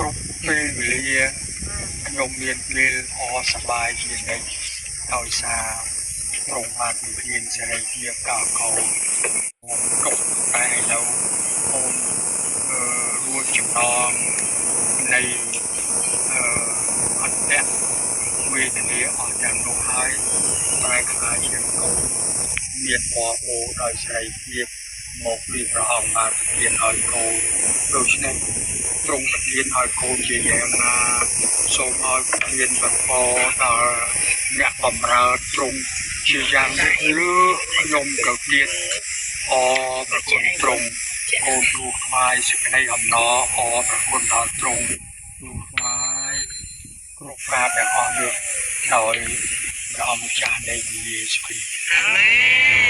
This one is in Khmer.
គ្រប់ពេលវេលាខ្ញុំមានពេលអសប្បាយជានិច្ចដោយសារទ្រង់បានមានសេរីភាពដល់កូនទុកតែឥឡូវអូនរួចចំណងនៃអន្តៈវេទនាអស់យ៉ាងនោះហើយតែខ្លាចជាកូនមានពណ៌អូដោយសេរីភាពមកពីព្រះអង្គបានមានឲ្យកូនដូច្នេះទ្រង់ប្រទានឲ្យកូនជាយ៉ាងណាសូមឲ្យប្រទានបំពដល់អ្នកបម្រើទ្រង់ជាយ៉ាងលើខ្ញុំទៅទៀតប្រគុណទ្រង់កូនទូថ្វាយសេចក្តីអំណរប្រគុណដល់ទ្រង់ទូថ្វាយគ្រប់ការទាំងអស់នេះដោយព្រះអង្គម្ចាស់នៃយេស៊ូវគ្រីស្ទអាមែន